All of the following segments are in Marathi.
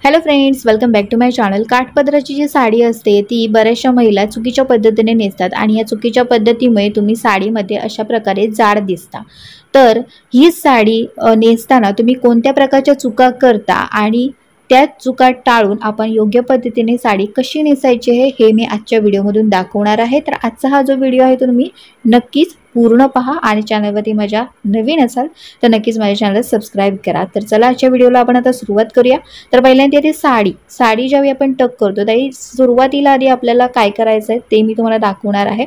Hello friends, welcome back to my channel. काठपदराची जी साडी असते ती बऱ्याचशा महिला चुकीच्या पद्धतीने नेसतात आणि या चुकीच्या पद्धतीमुळे तुम्ही साडीमध्ये अशा प्रकारे जाड दिसता। तर ही साडी नेसताना तुम्ही कोणत्या प्रकारच्या चुका करता आणि त्या चुका टाळून आपण योग्य पद्धतीने साडी कशी नेसायची हे मी आजच्या व्हिडिओमधून दाखवणार आहे। तर आजचा हा जो व्हिडिओ आहे तो तुम्ही नक्कीच पूर्ण पहा आणि चॅनलवरती माझ्या नवीन असाल तर नक्कीच माझ्या चॅनलला सबस्क्राइब करा। तर चला आजच्या व्हिडिओला आपण आता सुरुवात करूया। तर पहिल्यांदा इथे साडी ज्यावेळी आपण टक करतो त्यावेळी सुरुवातीला आधी आपल्याला काय करायचं आहे ते मी तुम्हाला दाखवणार आहे।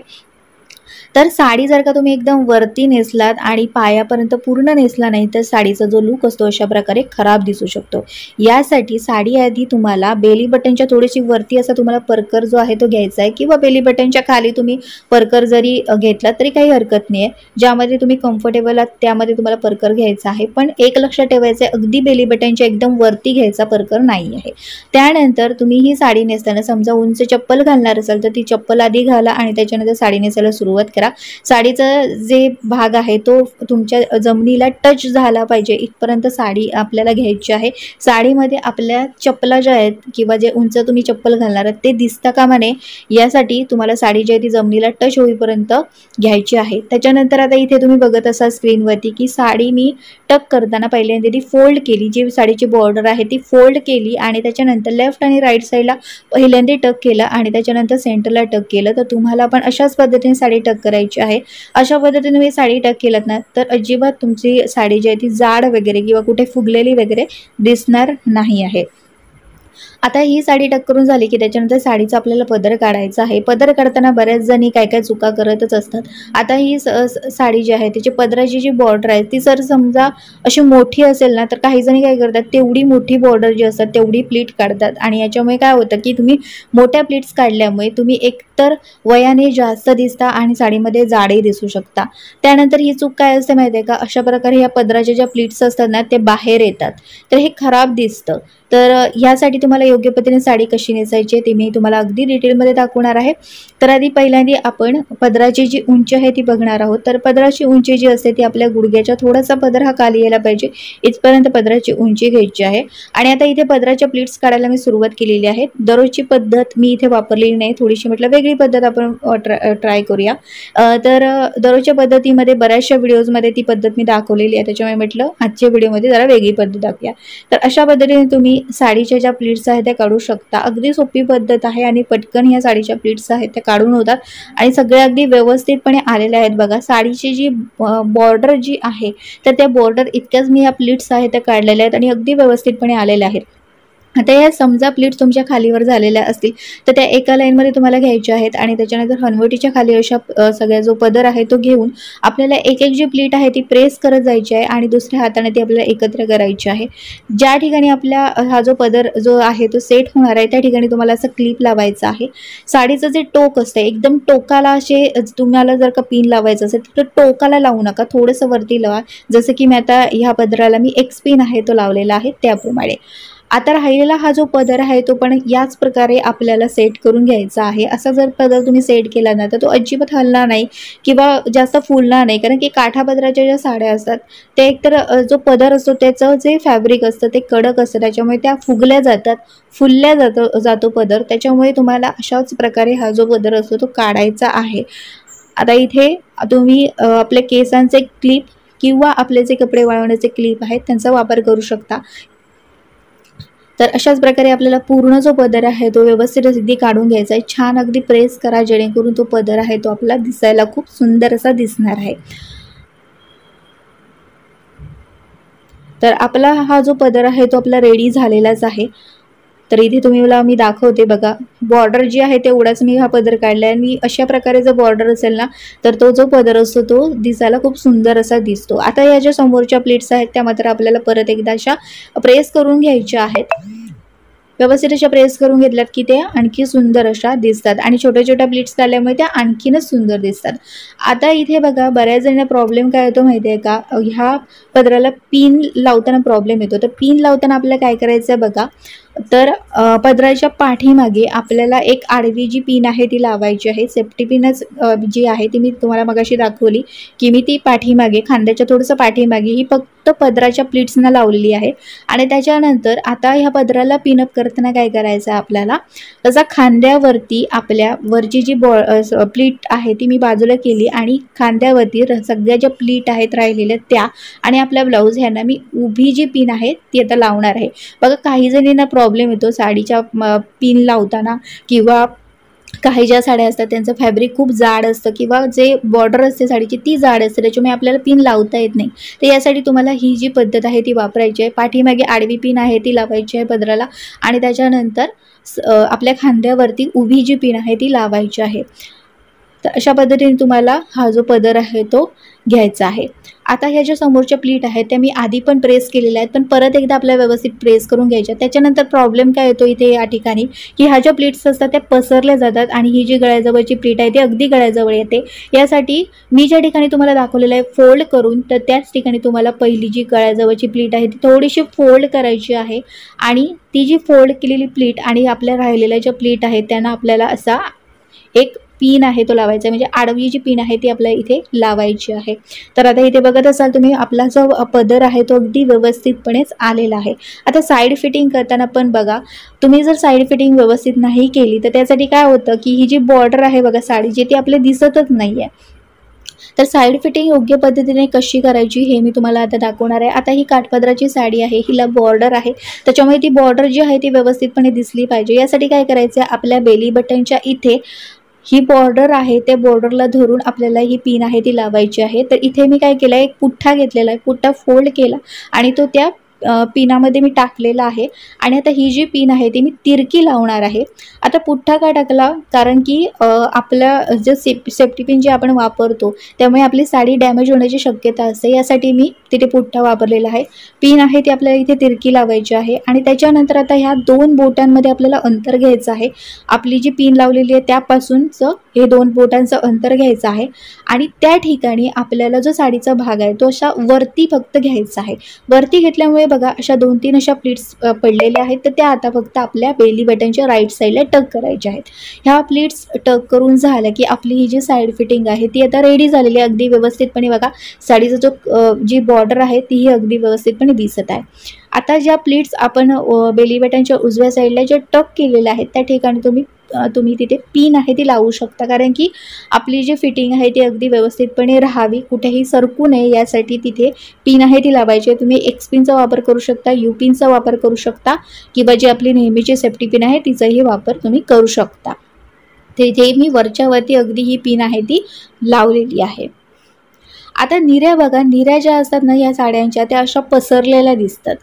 तर साडी जर का तुम्ही एकदम वरती नेसलात आणि पायापर्यंत पूर्ण नेसला नाही तर साडीचा जो लुक असतो अशा प्रकारे खराब दिसू शकतो। यासाठी साडी आधी तुम्हाला बेली बटनच्या थोडीशी वरती असा तुम्हाला परकर जो आहे तो घ्यायचा आहे किंवा बेली बटनच्या खाली तुम्ही परकर जरी घेतला तरी काही हरकत नाही आहे। ज्यामध्ये तुम्ही कम्फर्टेबल आहात त्यामध्ये तुम्हाला परकर घ्यायचा आहे, पण एक लक्षात ठेवायचं आहे अगदी बेली बटनच्या एकदम वरती घ्यायचा परकर नाही आहे। त्यानंतर तुम्ही ही साडी नेसताना समजा उंच चप्पल घालणार असाल तर ती चप्पल आधी घाला आणि त्याच्यानंतर साडी नेसायला सुरुवात करा। साडीचा जे भाग आहे तो तुमच्या जमिनीला टच झाला पाहिजे इथपर्यंत साडी आपल्याला घ्यायची आहे। साडीमध्ये आपल्या चप्पला ज्या आहेत किंवा जे उंच तुम्ही चप्पल घालणार आहात ते दिसता कामा नये यासाठी तुम्हाला साडी जी आहे ती जमिनीला टच होईपर्यंत घ्यायची आहे। त्याच्यानंतर आता इथे तुम्ही बघत असाल स्क्रीनवरती की साडी मी टक करताना पहिल्यांदा ती फोल्ड केली, जी साडीची बॉर्डर आहे ती फोल्ड केली आणि त्याच्यानंतर लेफ्ट आणि राईट साईडला पहिल्यांदा टक केलं आणि त्याच्यानंतर सेंटरला टक केलं। तर तुम्हाला पण अशाच पद्धतीने साडी टक करायची आहे। अशा पद्धतीने तुम्ही साडी टक केलात ना तर अजिबात तुमची साडी जी आहे ती जाड वगैरे किंवा कुठे फुगलेली वगैरे दिसणार नाही आहे। आता ही साडी टक करून झाली की त्याच्यानंतर साडीचा आपल्याला पदर काढायचा आहे। पदर काढताना बऱ्याच जणी काय काय चुका करतच असतात। आता ही साडी जी आहे त्याची पदराची जी बॉर्डर आहे ती जर समजा अशी मोठी असेल ना तर काही जणी काय करतात तेवढी मोठी बॉर्डर जी असतात तेवढी प्लीट काढतात आणि याच्यामुळे काय होतं की तुम्ही मोठ्या प्लीट्स काढल्यामुळे तुम्ही एकतर वयाने जास्त दिसता आणि साडीमध्ये जाडही दिसू शकता। त्यानंतर ही चूक काय असते माहिती आहे का, अशा प्रकारे ह्या पदराच्या ज्या प्लीट्स असतात ना ते बाहेर येतात तर हे खराब दिसतं। तर यासाठी तुम्हाला योग्य पद्धतीने साडी कशी नेसायची ते मी तुम्हाला अगदी डिटेलमध्ये दाखवणार आहे। तर आधी पहिल्यांदा आपण पदराची जी उंची आहे ती बघणार आहोत। तर पदराची उंची जी असते ती आपल्या गुडघ्याच्या थोडासा पदर हा खाली यायला पाहिजे इथपर्यंत पदराची उंची घ्यायची आहे। आणि आता इथे पदराच्या प्लीट्स काढायला मी सुरुवात केलेली आहे। दररोजची पद्धत मी इथे वापरलेली नाही, थोडीशी म्हटलं वेगळी पद्धत आपण ट्राय करूया। तर दररोजच्या पद्धतीमध्ये बऱ्याचशा व्हिडिओजमध्ये ती पद्धत मी दाखवलेली आहे, त्याच्यामुळे म्हटलं आजच्या व्हिडिओमध्ये जरा वेगळी पद्धत दाखवूया। तर अशा पद्धतीने तुम्ही साडीच्या ज्या प्लीट्स आहेत त्या काढू शकता। अगदी सोपी पद्धत आहे आणि पटकन ह्या साडीच्या प्लीट्स आहेत त्या काढून होतात आणि सगळे अगदी व्यवस्थितपणे आलेल्या आहेत। बघा साडीची जी बॉर्डर जी आहे तर त्या बॉर्डर इतक्याच मी ह्या प्लीट्स आहेत त्या काढलेल्या आहेत आणि अगदी व्यवस्थितपणे आलेल्या आहेत। आता या समजा प्लीट्स तुमच्या खालीवर झालेल्या असतील तर त्या एका लाईनमध्ये तुम्हाला घ्यायच्या आहेत आणि त्याच्यानंतर हनवटीच्या खाली अशा सगळ्या जो पदर आहे तो घेऊन आपल्याला एक एक जी प्लीट आहे ती प्रेस करत जायची आहे आणि दुसऱ्या हाताने ती आपल्याला एकत्र करायची आहे। ज्या ठिकाणी आपल्या हा जो पदर जो आहे तो सेट होणार आहे त्या ठिकाणी तुम्हाला असं क्लिप लावायचं आहे। साडीचं जे टोक असतं एकदम टोकाला असे तुम्हाला जर का पिन लावायचं असेल तर टोकाला लावू नका, थोडंसं वरती लावा। जसं की मी आता ह्या पदराला मी एक पिन आहे तो लावलेला आहे त्याप्रमाणे। आता राहिलेला हा जो पदर आहे तो पण याच प्रकारे आपल्याला सेट करून घ्यायचा आहे। असा जर पदर तुम्ही सेट केला ना तर तो अजिबात हलणार नाही किंवा जास्त फुलणार नाही, कारण की काठा पदराच्या ज्या साड्या असतात ते एकतर जो पदर असतो त्याचं जे फॅब्रिक असतं ते कडक असतं, त्याच्यामुळे त्या फुगल्या जातात, फुलल्या जातो पदर। त्याच्यामुळे तुम्हाला अशाच प्रकारे हा जो पदर असतो तो काढायचा आहे। आता इथे तुम्ही आपल्या केसांचे क्लिप किंवा आपले जे कपडे वाळवण्याचे क्लिप आहेत त्यांचा वापर करू शकता। तर अशाच प्रकारे आपल्याला पूर्ण जो पदर आहे तो व्यवस्थित अगदी काढून घ्यायचा आहे। छान अगदी प्रेस करा जेणेकरून तो पदर आहे तो आपला दिसायला खूप सुंदर असा दिसणार आहे। तर आपला हा जो पदर आहे तो आपला रेडी झालेलाच आहे। तर इथे तुम्हाला मी दाखवते बघा, बॉर्डर जी आहे तेवढाच मी हा पदर काढला आहे आणि अशा प्रकारे जर बॉर्डर असेल ना तर तो जो पदर असतो तो दिसायला खूप सुंदर असा दिसतो। आता या ज्या समोरच्या प्लेट्स आहेत त्या मात्र आपल्याला परत एकदा अशा प्रेस करून घ्यायच्या आहेत। व्यवस्थित अशा प्रेस करून घेतल्यात की ते आणखी सुंदर अशा दिसतात आणि छोट्या छोट्या प्लीट्स काढल्यामुळे त्या आणखीनच सुंदर दिसतात। आता इथे बघा बऱ्याच जणांना प्रॉब्लेम काय होतो माहिती आहे का, ह्या पदराला पिन लावताना प्रॉब्लेम येतो। तर पिन लावताना आपल्याला काय करायचं आहे बघा, तर पदराच्या पाठीमागे आपल्याला एक आडवी जी पिन आहे ती लावायची आहे. सेफ्टी पिनच जी आहे ती मी तुम्हाला मगाशी दाखवली की मी ती पाठीमागे खांद्याच्या थोडंसं पाठीमागे ही फक्त पदराच्या प्लीट्सना लावलेली आहे. आणि त्याच्यानंतर आता ह्या पदराला पिनअप करताना काय करायचं आहे आपल्याला, तसा खांद्यावरती आपल्या वरची जी प्लीट आहे ती मी बाजूला केली आणि खांद्यावरती सगळ्या ज्या प्लीट आहेत राहिलेल्या त्या आणि आपल्या ब्लाऊज ह्यांना मी उभी जी पिन आहे ती आता लावणार आहे. बघा काही जणींना प्रॉब्लेम येतो साडीच्या पिन लावताना, किंवा काही ज्या साड्या असतात त्यांचं फॅब्रिक खूप जाड असतं किंवा जे बॉर्डर असते साडीची ती जाड असते, त्याच्यामुळे आपल्याला पिन लावता येत नाही. तर यासाठी तुम्हाला ही जी पद्धत आहे ती वापरायची आहे. पाठीमागे आडवी पिन आहे ती लावायची आहे पदराला आणि त्याच्यानंतर आपल्या खांद्यावरती उभी जी पिन आहे ती लावायची आहे. तर अशा पद्धतीने तुम्हाला हा जो पदर आहे तो घ्यायचा आहे. आता ह्या ज्या समोरच्या प्लीट आहेत त्या मी आधी पण प्रेस केलेल्या आहेत, पण परत एकदा आपल्याला व्यवस्थित प्रेस करून घ्यायच्या. त्याच्यानंतर प्रॉब्लेम काय येतो इथे या ठिकाणी की ह्या ज्या प्लीट्स असतात त्या पसरल्या जातात आणि ही जी गळ्याजवळची प्लीट आहे ती अगदी गळ्याजवळ येते. यासाठी मी ज्या ठिकाणी तुम्हाला दाखवलेलं आहे फोल्ड करून, तर त्याच ठिकाणी तुम्हाला पहिली जी गळ्याजवळची प्लीट आहे ती थोडीशी फोल्ड करायची आहे आणि ती जी फोल्ड केलेली प्लीट आणि आपल्या राहिलेल्या ज्या प्लीट आहेत त्यांना आपल्याला असा एक पिन आहे तो लावायचा आहे, म्हणजे आडवी जी पिन आहे ती आपल्याला इथे लावायची आहे. तर आता इथे बघत असाल तुम्ही आपला जो पदर आहे तो अगदी व्यवस्थितपणेच आलेला आहे. आता साईड फिटिंग करताना पण बघा, तुम्ही जर साईड फिटिंग व्यवस्थित नाही केली तर त्यासाठी काय होतं की ही जी बॉर्डर आहे बघा साडीची ती आपल्याला दिसतच नाही आहे. तर साईड फिटिंग योग्य पद्धतीने कशी करायची हे मी तुम्हाला आता दाखवणार आहे. आता ही काठपदराची साडी आहे, हिला बॉर्डर आहे, त्याच्यामुळे ती बॉर्डर जी आहे ती व्यवस्थितपणे दिसली पाहिजे. यासाठी काय करायचं आहे, आपल्या बेली बटनच्या इथे ही बॉर्डर आहे त्या बॉर्डरला धरून आपल्याला ही पिन आहे ती लावायची आहे. तर इथे मी काय केलं आहे, एक पुठ्ठा घेतलेला आहे, पुठ्ठा फोल्ड केला आणि तो त्या पिनामध्ये मी टाकलेला आहे. आणि आता ही जी पिन आहे ती मी तिरकी लावणार आहे. आता पुठ्ठा का टाकला, कारण की आपलं जे सेफ्टी पिन जे आपण वापरतो त्यामुळे आपली साडी डॅमेज होण्याची शक्यता असते, यासाठी मी तिथे पुठ्ठा वापरलेला आहे. पिन आहे ती आपल्याला इथे तिरकी लावायची आहे आणि त्याच्यानंतर आता ह्या दोन बोटांमध्ये आपल्याला अंतर घ्यायचं आहे. आपली जी पिन लावलेली आहे त्यापासूनचं हे दोन बोटांचं अंतर घ्यायचं आहे आणि त्या ठिकाणी आपल्याला जो साडीचा भाग आहे तो अशा वरती फक्त घ्यायचा आहे. वरती घेतल्यामुळे बघा अशा 2-3 अशा प्लीट्स पडलेल्या आहेत, तर त्या आता फक्त आपल्या बेली बटनच्या राईट साईडला टक करायच्या आहेत. ह्या प्लीट्स टक करून झाल्या की आपली ही जी साईड फिटिंग आहे ती आता रेडी झालेली आहे अगदी व्यवस्थितपणे. बघा साडीचा जो जी बॉर्डर आहे तीही अगदी व्यवस्थितपणे दिसत आहे. आता ज्या प्लीट्स आपण बेली बटनच्या उजव्या साईडला जे टक केलेल्या आहेत त्या ठिकाणी तुम्ही तिथे पिन आहे ती लावू शकता, कारण की आपली जी फिटिंग आहे ती अगदी व्यवस्थितपणे राहावी, कुठेही सरकू नये यासाठी तिथे पिन आहे ती लावायची आहे. तुम्ही एक्स पिनचा वापर करू शकता, यू पिनचा वापर करू शकता किंवा जी आपली नेहमीची सेफ्टी पिन आहे तिचाही वापर तुम्ही करू शकता. तिथे मी वरच्यावरती अगदी ही पिन आहे ती लावलेली आहे. आता निऱ्या बघा, निऱ्या ज्या असतात ना या साड्यांच्या त्या अशा पसरलेल्या दिसतात.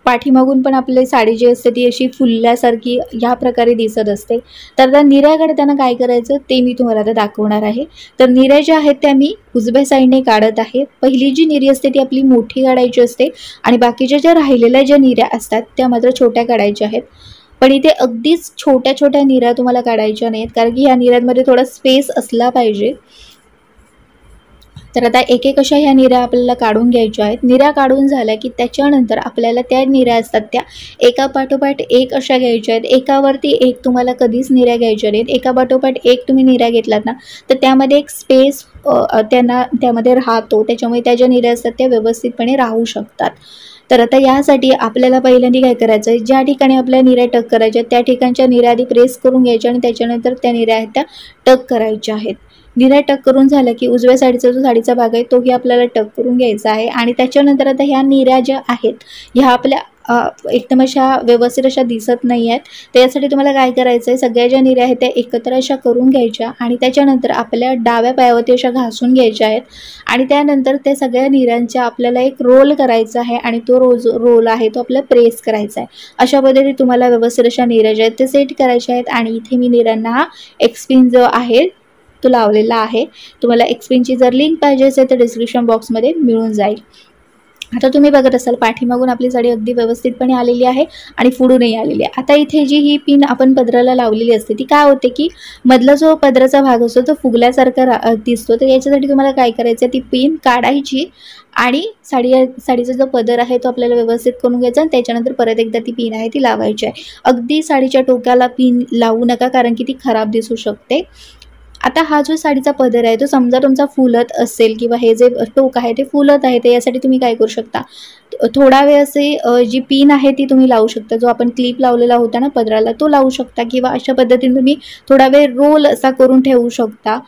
पाठीमागून पण आपली साडी जी असते ती अशी फुलल्यासारखी ह्या प्रकारे दिसत असते. तर त्या निऱ्या काढताना काय करायचं ते मी तुम्हाला आता दाखवणार आहे. तर निऱ्या ज्या आहेत त्या मी उजव्या साईडने काढत आहे. पहिली जी निरी असते ती आपली मोठी काढायची असते आणि बाकीच्या ज्या राहिलेल्या ज्या निऱ्या असतात त्या मात्र छोट्या काढायच्या आहेत. पण इथे अगदीच छोट्या छोट्या निऱ्या तुम्हाला काढायच्या नाहीत, कारण की ह्या निऱ्यांमध्ये थोडा स्पेस असला पाहिजे. तर आता एक एक अशा ह्या निऱ्या आपल्याला काढून घ्यायच्या आहेत. निऱ्या काढून झाल्या की त्याच्यानंतर आपल्याला त्या निऱ्या असतात त्या एका पाठोपाठ एक अशा घ्यायच्या आहेत. एकावरती एक तुम्हाला कधीच निऱ्या घ्यायच्या नाहीत. एका पाठोपाठ एक तुम्ही निऱ्या घेतलात ना तर त्यामध्ये एक स्पेस त्यामध्ये राहतो, त्याच्यामुळे त्या ज्या निऱ्या असतात त्या व्यवस्थितपणे राहू शकतात. तर आता यासाठी आपल्याला पहिल्यांदा काय करायचं आहे, ज्या ठिकाणी आपल्या निऱ्या टक करायच्या त्या ठिकाणच्या निऱ्या आधी प्रेस करून घ्यायच्या आणि त्याच्यानंतर त्या निऱ्या आहेत त्या टक करायच्या आहेत. निऱ्या टक करून झालं की उजव्या साईडचा जो साडीचा भाग आहे तोही आपल्याला टक करून घ्यायचा आहे. आणि त्याच्यानंतर आता ह्या निऱ्या ज्या आहेत ह्या आपल्या एकदम अशा व्यवस्थित अशा दिसत नाही आहेत. तर यासाठी तुम्हाला काय करायचं आहे, सगळ्या ज्या निऱ्या आहेत त्या एकत्र अशा करून घ्यायच्या आणि त्याच्यानंतर आपल्या डाव्या पायावरती अशा घासून घ्यायच्या आहेत आणि त्यानंतर त्या सगळ्या निऱ्यांचा आपल्याला एक रोल करायचा आहे आणि तो रोल आहे तो आपल्याला प्रेस करायचा आहे. अशा पद्धतीने तुम्हाला व्यवस्थित अशा निऱ्या ज्या आहेत ते सेट करायच्या आहेत. आणि इथे मी निऱ्यांना हा एक्सपिन जो आहे तो लावलेला आहे. तुम्हाला एक्सपिनची जर लिंक पाहिजे असेल तर डिस्क्रिप्शन बॉक्समध्ये मिळून जाईल. आता तुम्ही बघत असाल पाठीमागून आपली साडी अगदी व्यवस्थितपणे आलेली आहे आणि पुढूनही आलेली आहे। आता इथे जी ही पिन आपण पदराला लावलेली असते ती काय होते की मधला जो पदराचा भाग असतो तो फुगल्यासारखा दिसतो। तर याच्यासाठी तुम्हाला काय करायचं, ती पिन काढायची आणि साडीचा जो पदर आहे तो आपल्याला व्यवस्थित करून घ्यायचा आणि त्याच्यानंतर परत एकदा ती पिन आहे ती लावायची आहे। अगदी साडीच्या टोकाला पिन लावू नका, कारण की ती खराब दिसू शकते। आता हा जो साडीचा पदर आहे तो समजा तुमचा फुलत असेल किंवा हे जे टोक आहे ते फुलत आहे, तर यासाठी तुम्ही काय करू शकता, थोडा वेळ असे जी पिन आहे ती तुम्ही लावू शकता। जो आपण क्लिप लावलेला होता ना पदराला तो लावू शकता किंवा अशा पद्धतीने तुम्ही थोडा वेळ रोल असा करून ठेवू शकता।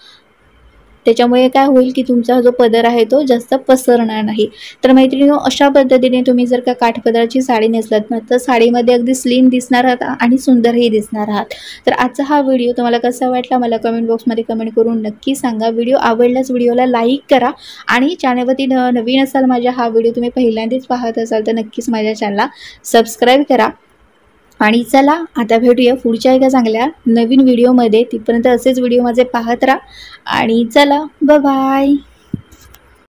त्याच्यामुळे काय होईल की तुमचा जो पदर आहे तो जास्त पसरणार नाही। तर मैत्रिणींनो, अशा पद्धतीने तुम्ही जर का काठपदराची साडी नेसलात ना तर साडीमध्ये अगदी स्लिम दिसणार आहात आणि सुंदरही दिसणार आहात। तर आजचा हा व्हिडिओ तुम्हाला कसा वाटला मला कमेंट बॉक्समध्ये कमेंट करून नक्की सांगा। व्हिडिओ आवडल्यास व्हिडिओला लाईक करा आणि चॅनलवरती नवीन असाल, माझ्या हा व्हिडिओ तुम्ही पहिल्यांदाच पाहत असाल तर नक्कीच माझ्या चॅनलला सबस्क्राईब करा। आणि चला आता भेटूया पुढच्या एका चांगल्या नवीन व्हिडिओमध्ये। तिथपर्यंत असेच व्हिडिओ माझे पाहत राहा आणि चला बाय बाय।